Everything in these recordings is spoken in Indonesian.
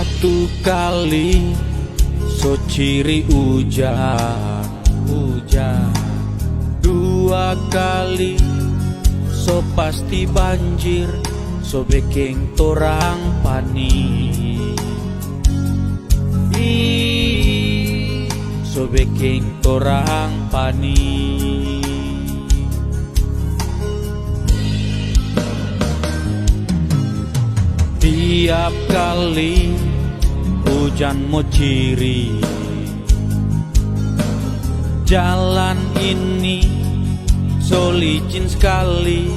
Satu kali so ciri hujan, dua kali so pasti banjir, so bikin torang panik, so bikin torang panik. Tiap kali hujan mau ciri, jalan ini so licin sekali,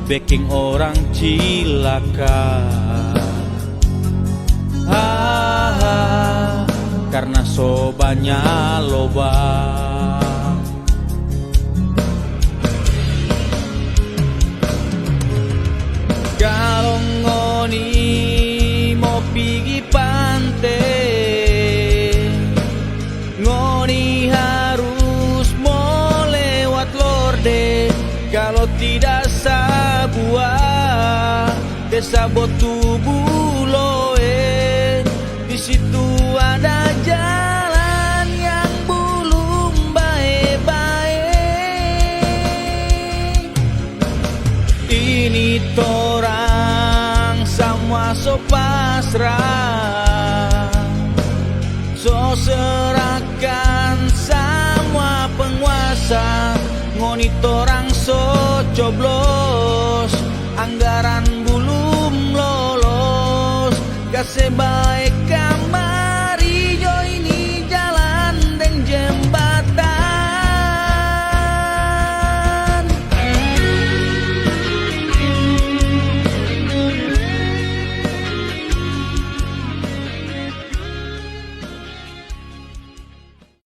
bikin orang cilaka. Karena so banyak lubang. Kalau ngoni mau pergi pantai, ngoni harus mau lewat Lorde. Kalau tidak Sabua, desa Botu Buloe, di situ ada jalan yang belum baik-baik. Ini torang semua so pasrah, so serahkan semua penguasa. Ngoni torang so coblos, anggaran belum lolos, gak sebaik